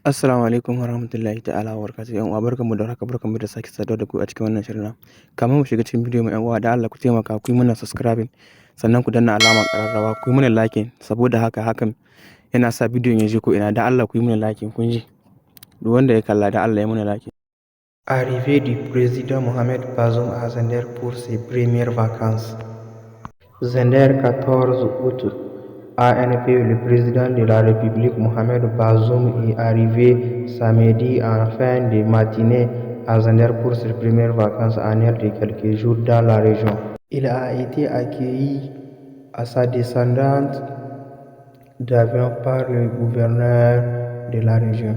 Assalamu alaikum warahmatullahi ta'ala wa barakatuh. Yan uwa barkanmu da haka, barkanmu da sake saduwa da ku a cikin wannan shirin. Kamar mu shiga cikin bidiyo mai yan uwa, da Allah ku taimaka ku yi mana subscribing, sannan ku danna alamar ƙararrawa, ku yi mana liking, saboda hakan yana sa bidiyon ya je ko ina. Da Allah ku yi mana liking, kun ji? Duk wanda ya kalla da Allah ya mana liking. Arrivée du président Mohamed Bazoum à Zender pour ses premières vacances. Zender, 14 août. ANP, le président de la République Mohamed Bazoum est arrivé samedi en fin de matinée à Zender pour ses premières vacances annuelles de quelques jours dans la région. Il a été accueilli à sa descendante d'avion par le gouverneur de la région,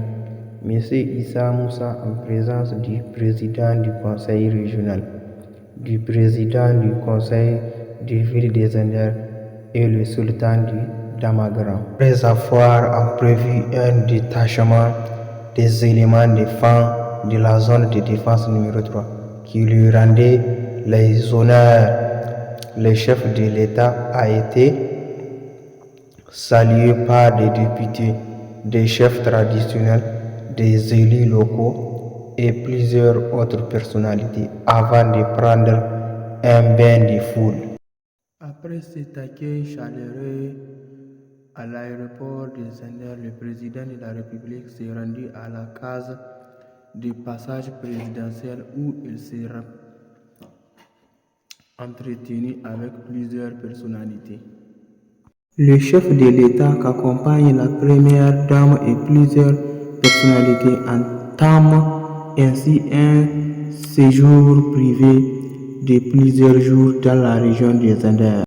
M. Issa Moussa, en présence du président du conseil régional, du président du conseil de ville de Zender et le sultan du Damagaram. Après avoir prévu un détachement des éléments défense de la zone de défense numéro 3 qui lui rendait les honneurs, le chef de l'État a été salué par des députés, des chefs traditionnels, des élus locaux et plusieurs autres personnalités avant de prendre un bain de foule. Après cet accueil chaleureux à l'aéroport de Zender, le président de la République s'est rendu à la case de passage présidentiel où il sera entretenu avec plusieurs personnalités. Le chef de l'État qu'accompagne la première dame et plusieurs personnalités entament ainsi un séjour privé de plusieurs jours dans la région de Zender.